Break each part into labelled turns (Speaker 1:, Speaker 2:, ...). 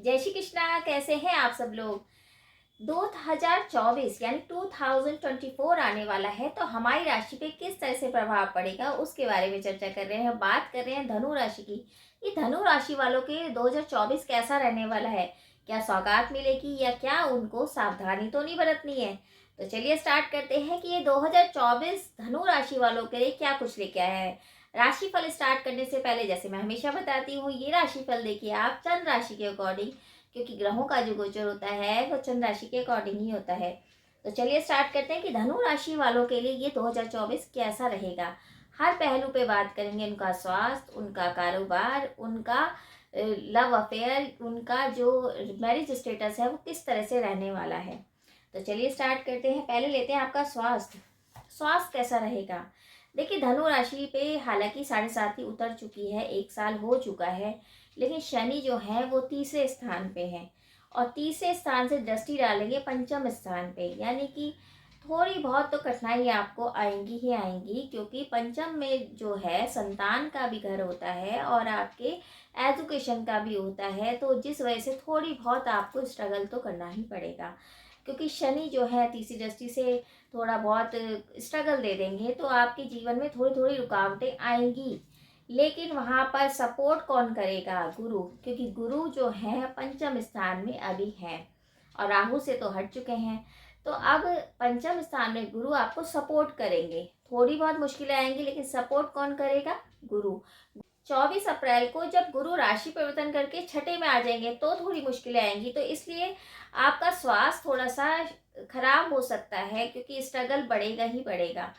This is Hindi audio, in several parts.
Speaker 1: जय श्री कृष्णा। कैसे हैं आप सब लोग। 2024 यानी 2024 आने वाला है, तो हमारी राशि पे किस तरह से प्रभाव पड़ेगा उसके बारे में चर्चा कर रहे हैं। बात कर रहे हैं धनु राशि की। ये धनु राशि वालों के 2024 कैसा रहने वाला है, क्या सौगात मिलेगी या क्या उनको सावधानी तो नहीं बरतनी है। तो चलिए स्टार्ट करते हैं कि ये 2024 धनु राशि वालों के लिए क्या कुछ लेके आया है। राशिफल स्टार्ट करने से पहले जैसे मैं हमेशा बताती हूँ, ये राशिफल देखिए आप चंद्र राशि के अकॉर्डिंग, क्योंकि ग्रहों का जो गोचर होता है वो चंद्र राशि के अकॉर्डिंग ही होता है। तो चलिए स्टार्ट करते हैं कि धनु राशि वालों के लिए ये 2024 कैसा रहेगा। हर पहलू पे बात करेंगे, उनका स्वास्थ्य, उनका कारोबार, उनका लव अफेयर, उनका जो मैरिज स्टेटस है वो किस तरह से रहने वाला है। तो चलिए स्टार्ट करते हैं। पहले लेते हैं आपका स्वास्थ्य। स्वास्थ्य कैसा रहेगा। देखिए धनु राशि पे हालांकि 7.5 उतर चुकी है, 1 साल हो चुका है, लेकिन शनि जो है वो तीसरे स्थान पे है और तीसरे स्थान से दृष्टि डालेंगे पंचम स्थान पे, यानी कि थोड़ी बहुत तो कठिनाई आपको आएंगी ही आएंगी, क्योंकि पंचम में जो है संतान का भी घर होता है और आपके एजुकेशन का भी होता है, तो जिस वजह से थोड़ी बहुत आपको स्ट्रगल तो करना ही पड़ेगा, क्योंकि शनि जो है तीसरी दृष्टि से थोड़ा बहुत स्ट्रगल दे देंगे, तो आपके जीवन में थोड़ी थोड़ी रुकावटें आएंगी। लेकिन वहाँ पर सपोर्ट कौन करेगा, गुरु, क्योंकि गुरु जो है पंचम स्थान में अभी है और राहु से तो हट चुके हैं। तो अब पंचम स्थान में गुरु आपको सपोर्ट करेंगे। थोड़ी बहुत मुश्किलें आएंगी, लेकिन सपोर्ट कौन करेगा, गुरु। 24 अप्रैल को जब गुरु राशि परिवर्तन करके छठे में आ जाएंगे तो थोड़ी मुश्किलें आएंगी, तो इसलिए आपका स्वास्थ्य थोड़ा सा खराब हो सकता है, क्योंकि स्ट्रगल बढ़ेगा ही बढ़ेगा।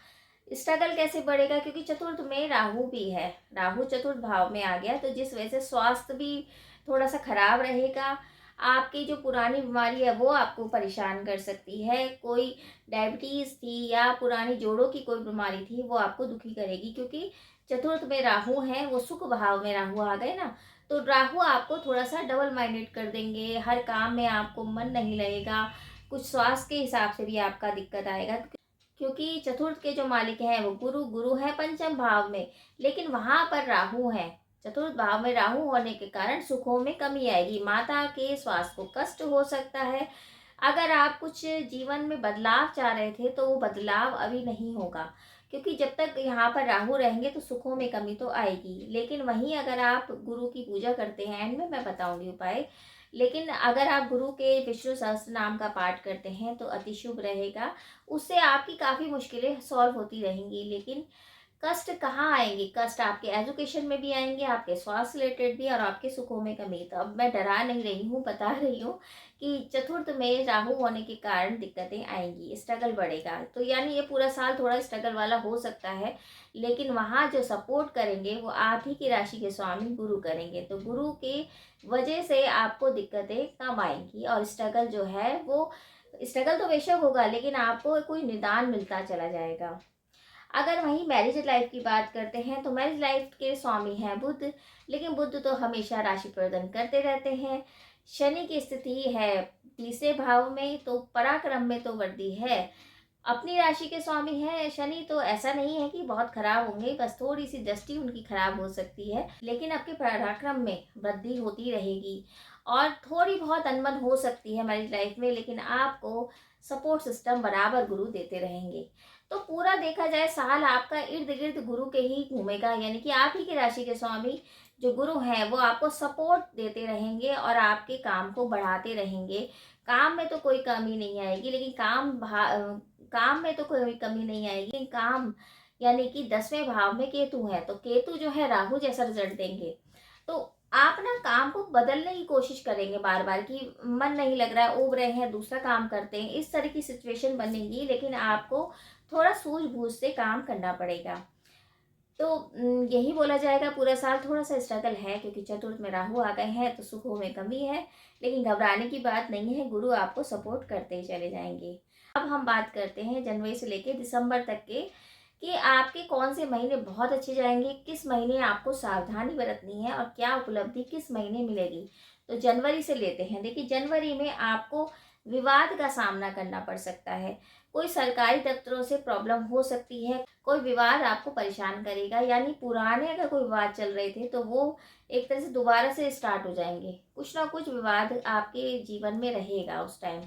Speaker 1: स्ट्रगल कैसे बढ़ेगा, क्योंकि चतुर्थ में राहु भी है, राहु चतुर्थ भाव में आ गया, तो जिस वजह से स्वास्थ्य भी थोड़ा सा खराब रहेगा। आपकी जो पुरानी बीमारी है वो आपको परेशान कर सकती है। कोई डायबिटीज़ थी या पुरानी जोड़ों की कोई बीमारी थी वो आपको दुखी करेगी, क्योंकि चतुर्थ में राहु है, वो सुख भाव में राहु आ गए ना, तो राहु आपको थोड़ा सा डबल माइंडेड कर देंगे। हर काम में आपको मन नहीं लगेगा, कुछ स्वास्थ्य के हिसाब से भी आपका दिक्कत आएगा, क्योंकि चतुर्थ के जो मालिक हैं वो गुरु, गुरु है पंचम भाव में, लेकिन वहां पर राहु है। चतुर्थ भाव में राहु होने के कारण सुखों में कमी आएगी, माता के स्वास्थ्य को कष्ट हो सकता है। अगर आप कुछ जीवन में बदलाव चाह रहे थे तो वो बदलाव अभी नहीं होगा, क्योंकि जब तक यहाँ पर राहु रहेंगे तो सुखों में कमी तो आएगी। लेकिन वहीं अगर आप गुरु की पूजा करते हैं, एंड में मैं बताऊंगी उपाय, लेकिन अगर आप गुरु के विष्णु सहस्त्र नाम का पाठ करते हैं तो अति शुभ रहेगा। उससे आपकी काफ़ी मुश्किलें सॉल्व होती रहेंगी। लेकिन कष्ट कहाँ आएंगे, कष्ट आपके एजुकेशन में भी आएंगे, आपके स्वास्थ्य रिलेटेड भी, और आपके सुखों में कमी। तो अब मैं डरा नहीं रही हूँ, बता रही हूँ कि चतुर्थ में राहु होने के कारण दिक्कतें आएंगी, स्ट्रगल बढ़ेगा। तो यानी ये पूरा साल थोड़ा स्ट्रगल वाला हो सकता है, लेकिन वहाँ जो सपोर्ट करेंगे वो आप ही की राशि के स्वामी गुरु करेंगे, तो गुरु के वजह से आपको दिक्कतें कम आएंगी और स्ट्रगल जो है वो, स्ट्रगल तो बेशक होगा लेकिन आपको कोई निदान मिलता चला जाएगा। अगर वहीं मैरिज लाइफ की बात करते हैं तो मैरिज लाइफ के स्वामी हैं बुध, लेकिन बुध तो हमेशा राशि प्रदान करते रहते हैं। शनि की स्थिति है तीसरे भाव में, तो पराक्रम में तो वृद्धि है। अपनी राशि के स्वामी है शनि, तो ऐसा नहीं है कि बहुत खराब होंगे, बस थोड़ी सी दृष्टि उनकी खराब हो सकती है, लेकिन आपके पराक्रम में वृद्धि होती रहेगी और थोड़ी बहुत अनबन हो सकती है मैरिज लाइफ में, लेकिन आपको सपोर्ट सिस्टम बराबर गुरु देते रहेंगे। तो पूरा देखा जाए साल आपका इर्द गिर्द गुरु के ही घूमेगा, यानी कि आप ही की राशि के स्वामी जो गुरु हैं वो आपको सपोर्ट देते रहेंगे और आपके काम को बढ़ाते रहेंगे। काम में तो कोई कमी नहीं आएगी, लेकिन काम में तो कोई कमी नहीं आएगी, लेकिन काम यानी कि 10वें भाव में केतु है, तो केतु जो है राहु जैसा रिजल्ट देंगे। तो आप ना काम को बदलने की कोशिश करेंगे बार बार, कि मन नहीं लग रहा है, ऊब रहे हैं, दूसरा काम करते हैं, इस तरह की सिचुएशन बनेगी, लेकिन आपको थोड़ा सूझबूझ से काम करना पड़ेगा। तो यही बोला जाएगा पूरा साल थोड़ा सा स्ट्रगल है, क्योंकि चतुर्थ में राहु आ गए हैं तो सुखों में कमी है, लेकिन घबराने की बात नहीं है, गुरु आपको सपोर्ट करते ही चले जाएंगे। अब हम बात करते हैं जनवरी से लेकर दिसंबर तक के, कि आपके कौन से महीने बहुत अच्छे जाएंगे, किस महीने आपको सावधानी बरतनी है और क्या उपलब्धि किस महीने मिलेगी। तो जनवरी से लेते हैं। देखिए जनवरी में आपको विवाद का सामना करना पड़ सकता है। कोई सरकारी दफ्तरों से प्रॉब्लम हो सकती है, कोई विवाद आपको परेशान करेगा, यानी पुराने अगर कोई विवाद चल रहे थे तो वो एक तरह से दोबारा से स्टार्ट हो जाएंगे। कुछ ना कुछ विवाद आपके जीवन में रहेगा उस टाइम,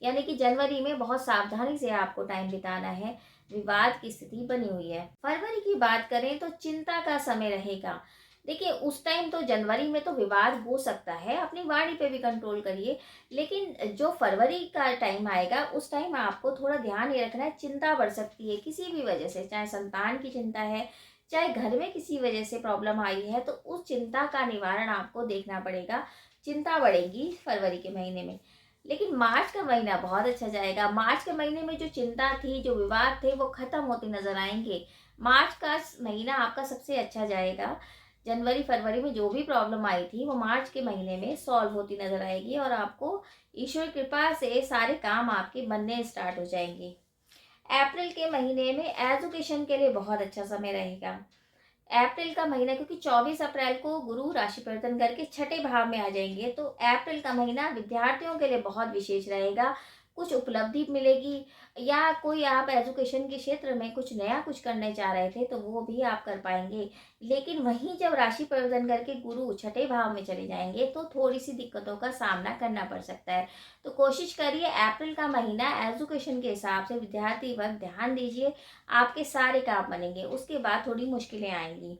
Speaker 1: यानी कि जनवरी में बहुत सावधानी से आपको टाइम बिताना है। विवाद की स्थिति बनी हुई है। फरवरी की बात करें तो चिंता का समय रहेगा। देखिए उस टाइम तो जनवरी में तो विवाद हो सकता है, अपनी वाणी पे भी कंट्रोल करिए, लेकिन जो फरवरी का टाइम आएगा उस टाइम आपको थोड़ा ध्यान ये रखना है, चिंता बढ़ सकती है किसी भी वजह से, चाहे संतान की चिंता है, चाहे घर में किसी वजह से प्रॉब्लम आई है, तो उस चिंता का निवारण आपको देखना पड़ेगा। चिंता बढ़ेगी फरवरी के महीने में। लेकिन मार्च का महीना बहुत अच्छा जाएगा। मार्च के महीने में जो चिंता थी, जो विवाद थे, वो खत्म होते नजर आएंगे। मार्च का महीना आपका सबसे अच्छा जाएगा। जनवरी फरवरी में जो भी प्रॉब्लम आई थी वो मार्च के महीने में सॉल्व होती नजर आएगी और आपको ईश्वर कृपा से सारे काम आपके बनने स्टार्ट हो जाएंगे। अप्रैल के महीने में एजुकेशन के लिए बहुत अच्छा समय रहेगा। अप्रैल का महीना, क्योंकि 24 अप्रैल को गुरु राशि परिवर्तन करके छठे भाव में आ जाएंगे, तो अप्रैल का महीना विद्यार्थियों के लिए बहुत विशेष रहेगा। कुछ उपलब्धि मिलेगी, या कोई आप एजुकेशन के क्षेत्र में कुछ नया कुछ करने चाह रहे थे तो वो भी आप कर पाएंगे। लेकिन वहीं जब राशि परिवर्तन करके गुरु छठे भाव में चले जाएंगे तो थोड़ी सी दिक्कतों का सामना करना पड़ सकता है। तो कोशिश करिए अप्रैल का महीना एजुकेशन के हिसाब से विद्यार्थी वर्ग ध्यान दीजिए, आपके सारे काम बनेंगे। उसके बाद थोड़ी मुश्किलें आएंगी।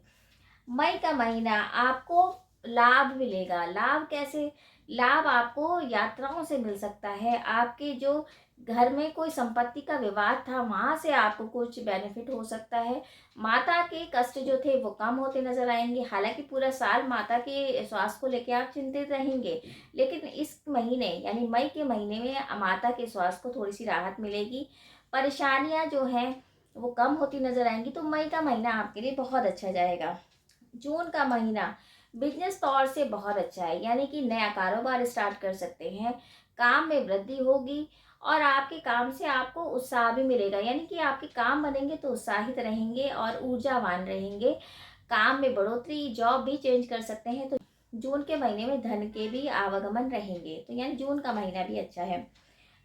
Speaker 1: मई का महीना आपको लाभ मिलेगा। लाभ कैसे? लाभ आपको यात्राओं से मिल सकता है। आपके जो घर में कोई संपत्ति का विवाद था वहां से आपको कुछ बेनिफिट हो सकता है। माता के कष्ट जो थे वो कम होते नजर आएंगे। हालांकि पूरा साल माता के स्वास्थ्य को लेकर आप चिंतित रहेंगे, लेकिन इस महीने यानी मई के महीने में माता के स्वास्थ्य को थोड़ी सी राहत मिलेगी। परेशानियां जो हैं वो कम होती नजर आएंगी। तो मई का महीना आपके लिए बहुत अच्छा जाएगा। जून का महीना बिजनेस तौर से बहुत अच्छा है, यानी कि नया कारोबार स्टार्ट कर सकते हैं। काम में वृद्धि होगी और आपके काम से आपको उत्साह भी मिलेगा, यानी कि आपके काम बनेंगे तो उत्साहित रहेंगे और ऊर्जावान रहेंगे। काम में बढ़ोतरी, जॉब भी चेंज कर सकते हैं। तो जून के महीने में धन के भी आवागमन रहेंगे, तो यानी जून का महीना भी अच्छा है।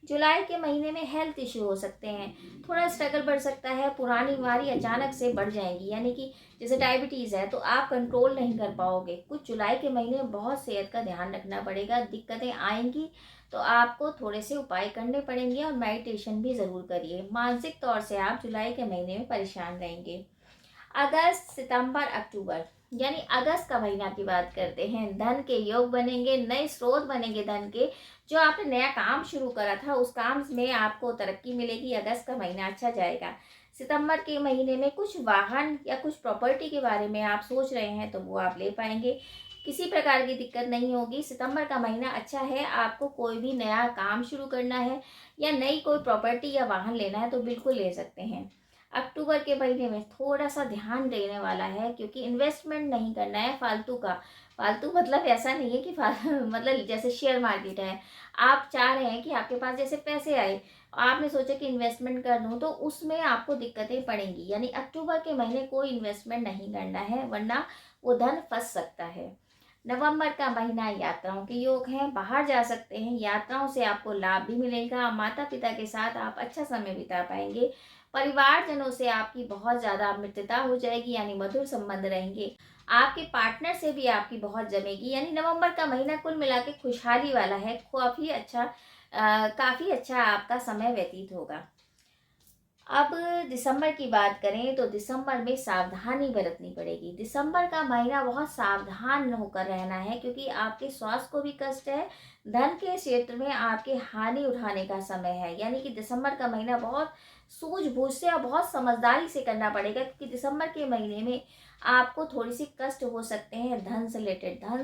Speaker 1: जुलाई के महीने में हेल्थ इश्यू हो सकते हैं, थोड़ा स्ट्रगल बढ़ सकता है। पुरानी बीमारी अचानक से बढ़ जाएंगी, यानी कि जैसे डायबिटीज़ है तो आप कंट्रोल नहीं कर पाओगे। कुछ जुलाई के महीने में बहुत सेहत का ध्यान रखना पड़ेगा, दिक्कतें आएंगी तो आपको थोड़े से उपाय करने पड़ेंगे और मेडिटेशन भी ज़रूर करिए। मानसिक तौर से आप जुलाई के महीने में परेशान रहेंगे। अगस्त, सितंबर, अक्टूबर, यानी अगस्त का महीना की बात करते हैं। धन के योग बनेंगे, नए स्रोत बनेंगे धन के। जो आपने नया काम शुरू करा था उस काम में आपको तरक्की मिलेगी। अगस्त का महीना अच्छा जाएगा। सितंबर के महीने में कुछ वाहन या कुछ प्रॉपर्टी के बारे में आप सोच रहे हैं तो वो आप ले पाएंगे, किसी प्रकार की दिक्कत नहीं होगी। सितंबर का महीना अच्छा है। आपको कोई भी नया काम शुरू करना है या नई कोई प्रॉपर्टी या वाहन लेना है तो बिल्कुल ले सकते हैं। अक्टूबर के महीने में थोड़ा सा ध्यान देने वाला है, क्योंकि इन्वेस्टमेंट नहीं करना है फालतू का। फालतू मतलब ऐसा नहीं है कि मतलब जैसे शेयर मार्केट है, आप चाह रहे हैं कि आपके पास जैसे पैसे आए, आपने सोचा कि इन्वेस्टमेंट कर दूं, तो उसमें आपको दिक्कतें पड़ेंगी। यानी अक्टूबर के महीने कोई इन्वेस्टमेंट नहीं करना है, वरना वो धन फंस सकता है। नवंबर का महीना यात्राओं के योग हैं, बाहर जा सकते हैं। यात्राओं से आपको लाभ भी मिलेगा। माता पिता के साथ आप अच्छा समय बिता पाएंगे। परिवारजनों से आपकी बहुत ज़्यादा मित्रता हो जाएगी, यानी मधुर संबंध रहेंगे। आपके पार्टनर से भी आपकी बहुत जमेगी। यानी नवंबर का महीना कुल मिला के खुशहाली वाला है। काफ़ी अच्छा आपका समय व्यतीत होगा। अब दिसंबर की बात करें तो दिसंबर में सावधानी बरतनी पड़ेगी। दिसंबर का महीना बहुत सावधान होकर रहना है, क्योंकि आपके स्वास्थ्य को भी कष्ट है। धन के क्षेत्र में आपके हानि उठाने का समय है, यानी कि दिसंबर का महीना बहुत सूझबूझ से और बहुत समझदारी से करना पड़ेगा, क्योंकि दिसंबर के महीने में आपको थोड़ी सी कष्ट हो सकते हैं। धन से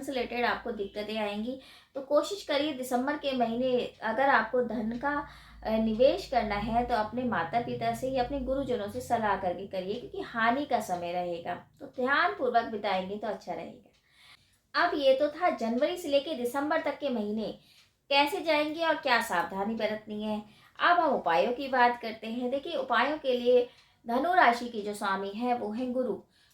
Speaker 1: रिलेटेड आपको दिक्कतें आएंगी। तो कोशिश करिए दिसंबर के महीने अगर आपको धन का निवेश करना है तो अपने माता पिता से या अपने गुरुजनों से सलाह करके करिए, क्योंकि हानि का समय रहेगा। तो ध्यान पूर्वक बिताएंगे तो अच्छा रहेगा। अब ये तो था जनवरी से लेकर दिसंबर तक के महीने कैसे जाएंगे और क्या सावधानी बरतनी है। अब हम उपायों की बात करते हैं। देखिए उपायों के लिए धनु राशि की जो स्वामी है वो है गुरु।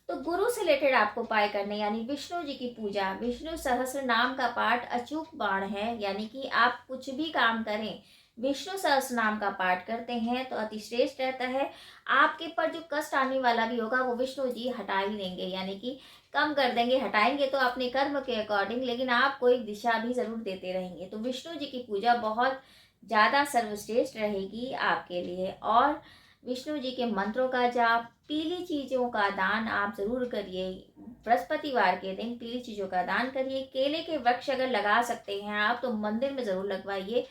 Speaker 1: तो गुरु से रिलेटेड आपको उपाय करने, यानी विष्णु जी की पूजा, विष्णु सहस्त्र नाम का पाठ अचूक बाण है। यानी कि आप कुछ भी काम करें, विष्णु सहस्त्र नाम का पाठ करते हैं तो अति श्रेष्ठ रहता है। आपके पर जो कष्ट आने वाला भी होगा वो विष्णु जी हटा ही देंगे, यानी कि कम कर देंगे। हटाएंगे तो अपने कर्म के अकॉर्डिंग, लेकिन आपको एक दिशा भी जरूर देते रहेंगे। तो विष्णु जी की पूजा बहुत ज़्यादा सर्वश्रेष्ठ रहेगी आपके लिए। और विष्णु जी के मंत्रों का जाप, पीली चीज़ों का दान आप ज़रूर करिए। बृहस्पतिवार के दिन पीली चीज़ों का दान करिए। केले के वृक्ष अगर लगा सकते हैं आप तो मंदिर में ज़रूर लगवाइए।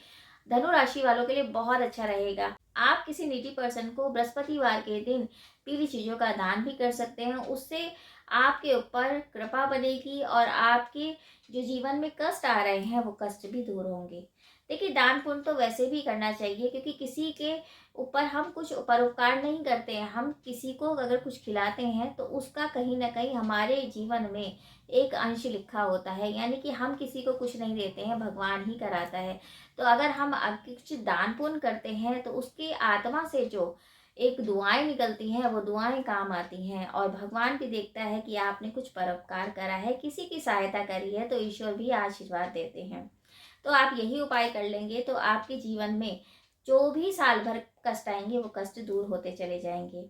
Speaker 1: धनु राशि वालों के लिए बहुत अच्छा रहेगा। आप किसी नीडी पर्सन को बृहस्पतिवार के दिन पीली चीज़ों का दान भी कर सकते हैं। उससे आपके ऊपर कृपा बनेगी और आपके जो जीवन में कष्ट आ रहे हैं वो कष्ट भी दूर होंगे। देखिए, दान पुण्य तो वैसे भी करना चाहिए, क्योंकि किसी के ऊपर हम कुछ परोपकार नहीं करते हैं। हम किसी को अगर कुछ खिलाते हैं तो उसका कहीं ना कहीं हमारे जीवन में एक अंश लिखा होता है, यानी कि हम किसी को कुछ नहीं देते हैं, भगवान ही कराता है। तो अगर हम कुछ दान पुण्य करते हैं तो उसकी आत्मा से जो एक दुआएं निकलती हैं वो दुआएं काम आती हैं, और भगवान भी देखता है कि आपने कुछ परोपकार करा है, किसी की सहायता करी है, तो ईश्वर भी आशीर्वाद देते हैं। तो आप यही उपाय कर लेंगे तो आपके जीवन में जो भी साल भर कष्ट आएंगे वो कष्ट दूर होते चले जाएंगे।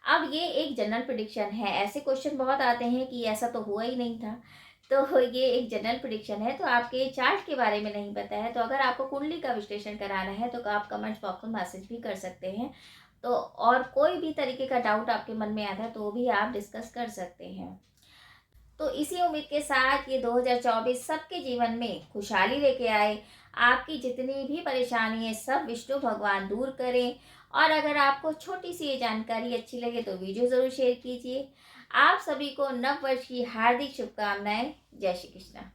Speaker 1: अब ये एक जनरल प्रिडिक्शन है। ऐसे क्वेश्चन बहुत आते हैं कि ऐसा तो हुआ ही नहीं था। तो ये एक जनरल प्रिडिक्शन है, तो आपके चार्ट के बारे में नहीं पता है तो अगर आपको कुंडली का विश्लेषण कराना है तो आप कमेंट्स बॉक्स में मैसेज भी कर सकते हैं। तो और कोई भी तरीके का डाउट आपके मन में आता है तो भी आप डिस्कस कर सकते हैं। तो इसी उम्मीद के साथ ये 2024 सबके जीवन में खुशहाली लेके आए। आपकी जितनी भी परेशानी है सब विष्णु भगवान दूर करें। और अगर आपको छोटी सी ये जानकारी अच्छी लगे तो वीडियो ज़रूर शेयर कीजिए। आप सभी को नव वर्ष की हार्दिक शुभकामनाएं। जय श्री कृष्ण।